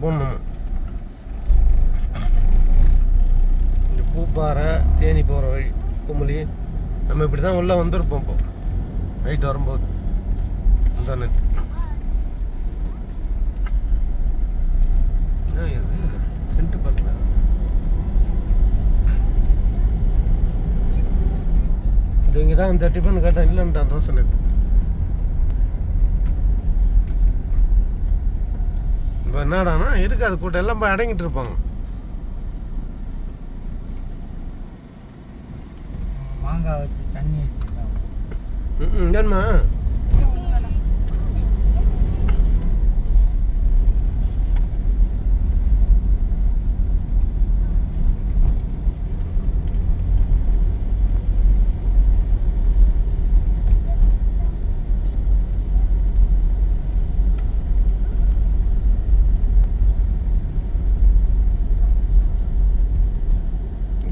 போகணும். இந்த பூப்பாறை தேனி போகிற வழி குமுளி நம்ம இப்படி தான் உள்ளே வந்திருப்போம். இப்போ நைட் வரும்போது அந்த நேற்று இது சென்ட் பக்கல இது இங்கே தான் இந்த டிஃபன் கேட்டேன். இல்லைன்ட்டான் தோசை நேற்று. இப்போ என்னடானா இருக்காது கூட்டம், எல்லாம் போய் அடங்கிட்டு இருப்பாங்க. மாங்காய் வச்சு தண்ணி வச்சுருக்காங்க. என்னம்மா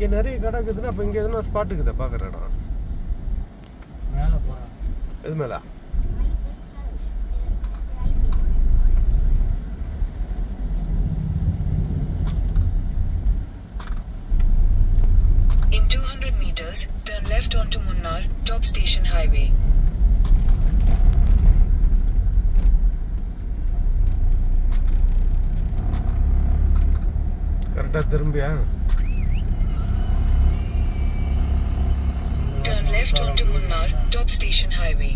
இங்கே நிறைய கடை இருக்குதுன்னா அப்போ இங்கே எதுனா ஸ்பாட் இருக்குதா பார்க்குற இடம்? மேலே போகிறோம். எது மேலே? In 200 meters, turn left onto Munnar, Top Station Highway. கரெக்டாக திரும்பியா? Turn left onto Munnar, Top Station Highway.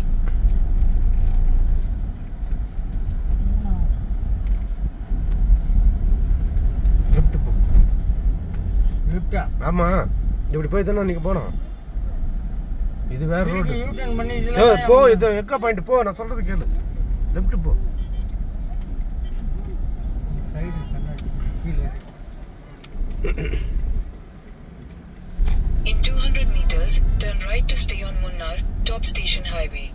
Left போ. லெஃப்டா? ஆமாம், இப்படி போய் தானே நீங்கள் போனோம். இது வேற ரோடு. யூட்டர்ன் பண்ணி இதில் போ, இது எக்கா பாயிண்ட் போ. நான் சொல்கிறது கேளு. லெஃப்ட் போ. சைடு கண்ணாடி கீழே. In 200 meters, turn right to stay on Munnar, Top Station Highway.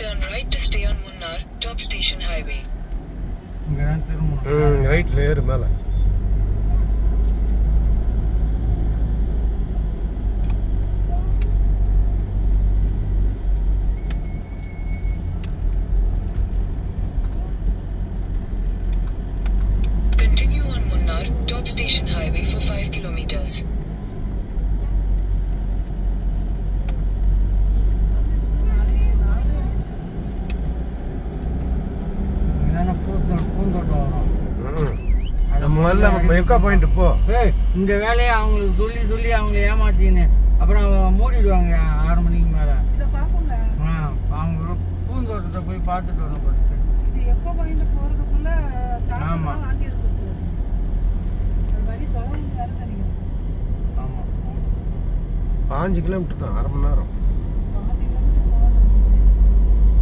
Turn right to stay on Munnar, Top Station Highway. இங்கே தான் திரும்பணும். ரைட்டில் ஏறு மேலே. Continue on Munnar, Top Station Highway for 5 kilometers. பூந்தோட்டம் வரும். முதல்ல எக்கா பாயிண்ட் போ. இந்த வேலையை அவங்களுக்கு சொல்லி சொல்லி அவங்கள ஏமாத்தின்னு அப்புறம் மூடிடுவாங்க 6 மணிக்கு மேலே. அவங்க பூந்தோட்டத்தை போய் பார்த்துட்டு வரணும் ஃபஸ்ட்டு. இது எக்கோ பாயிண்ட் போகிறதுக்குள்ள ஆமாம். வாங்கி எடுத்து வழி தொலைவு வேறு நினைக்கிறேன். ஆமாம், 5 கிலோமீட்டர் தான், 1/2 மணி நேரம். 5 கிலோமீட்டர் போகிறது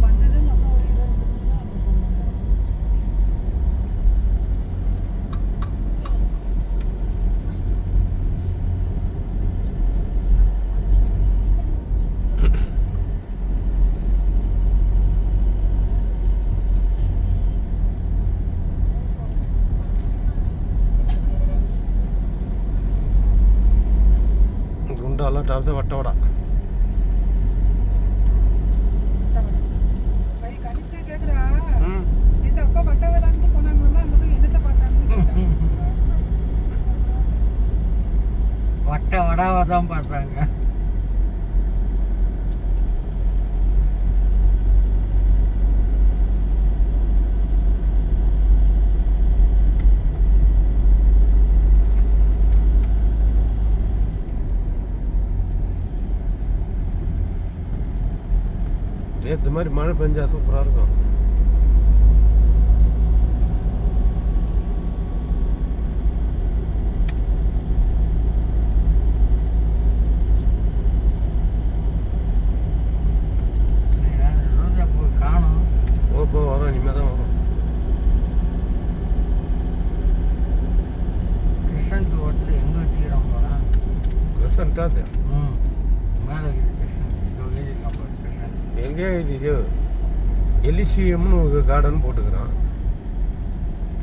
வந்தது மொத்தம் ஒரு 20 கிலோமீட்டர் தான் அங்கே போகணும். గుండాలో టాపితే వట్టవడ பை கனிஷ்கா கேக்குறா, நேத்து அப்பா பட்ட விடான்னு போனாங்கன்னா அங்க போய் என்னத்தை பார்த்தாங்க? வட்ட வடாவை தான் பார்த்தாங்க. நேற்று மாதிரி மழை பெஞ்சா சூப்பராக இருக்கும். இருக்காது. ம் மேலே இருக்குது கிருஷ்ணன். இதோ எழுதியிருக்கான் பாரு கிருஷ்ணன். எங்கே இது எலிசியம்னு ஒரு கார்டன் போட்டுக்கிறான்.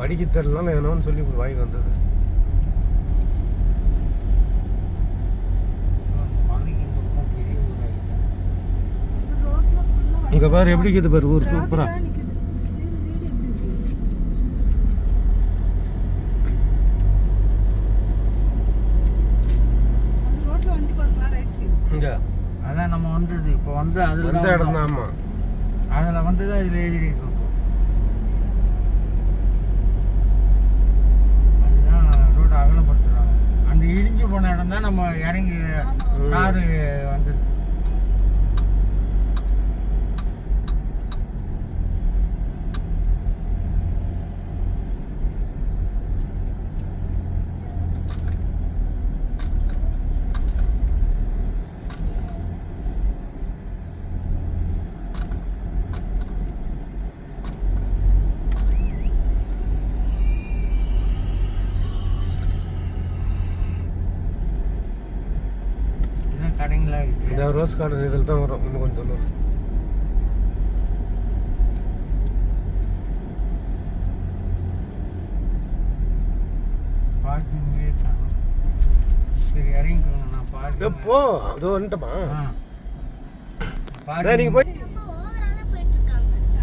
படிக்க தெரியலனால என்னன்னு சொல்லி இப்படி வாங்கி வந்தது. மலைக்கு இந்த பக்கம் பெரிய ஊராக இருக்குது. ரோட்ல ஃபுல்லா இங்கே பாரு எப்படி இருக்குது பாரு ஊர் சூப்பராக. நிக்குது. வீடு எப்படி இருக்கு? அந்த ரோட்ல வண்டி பார்க்கலாம் ரைட் சைடு. இங்கே அதான் நம்ம வந்தது இப்போ வந்து அதில் வந்த இடம் தான். ஆமாம், அதில் வந்து தான் இதில் எழுதியிருக்கோம். அதுதான் ரோடு அகலப்படுத்துகிறாங்க. அந்த இடிஞ்சு போன இடம் தான் நம்ம இறங்கி காரு வந்தது. இதுதான் கடைங்களா இருக்குது. இந்த ரோஸ் கார்டன் இதில் தான் வரும். இன்னும் கொஞ்சம் சொல்லணும். பார்க்கிங்கே காணும். சரி இறங்கிக்கோங்க. நான் பார்க்கிங் எப்போ அதோ வந்துட்டோமா? பார்க்கிங் நீங்கள் போய்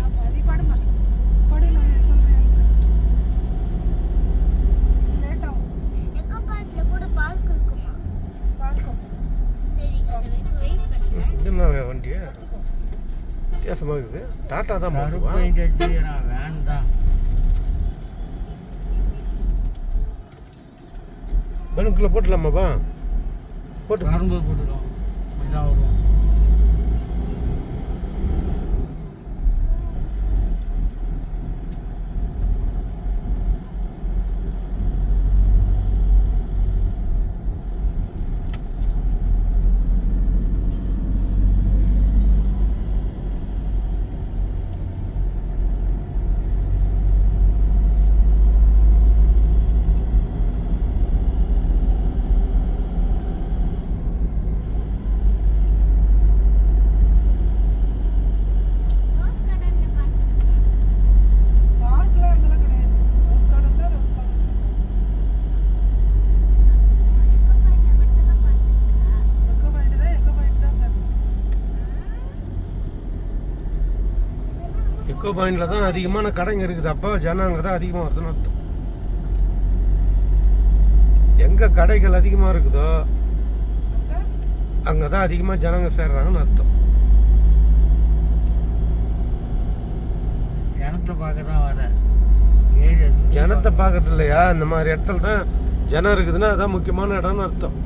ஆமா, நீ படுமா. படு, நான் சொல்றேன். லேட் ஆகும். எக்கோ பார்க்ல கூட பார்க் இருக்குமா? பார்க்கும். சரி அது வரைக்கும் வெயிட் பண்ணுங்க. இது என்ன வண்டியா வித்தியாசமாக இருக்குது. டாட்டா தான் கருப்பு மாட்டுவா. பெயிண்ட் அடிச்சு நான் வேன் தான். பலூனுக்குள்ளே போட்டுடலாமாப்பா? போட்டு வரும்போது போட்டுக்கலாம். இதுதான் வரும். ரோஸ் கார்டன்ல பார்க். பார்க்ல அங்கெல்லாம் கிடையாது. ரோஸ் கார்டன்ல ரோஸ் கார்டன். எக்கோ பார்க்ல மட்டும் தான் பார்க் இருக்கா? எக்கோ பாயிண்ட் தான் பாரு. எக்கோ பாயிண்டில் தான் அதிகமான கடைங்க இருக்குது. அப்போ ஜனம் அங்கே தான் அதிகமாக வருதுன்னு அர்த்தம். எங்கே கடைகள் அதிகமாக இருக்குதோ அங்க அங்கே தான் அதிகமாக ஜனங்க சேர்றாங்கன்னு அர்த்தம். ஜனத்தை பார்க்க தான் வர ஏரியா ஜனத்தை பார்க்கறது இல்லையா? இந்த மாதிரி இடத்துல தான் ஜனம் இருக்குதுன்னா அதான் முக்கியமான இடம்னு அர்த்தம்.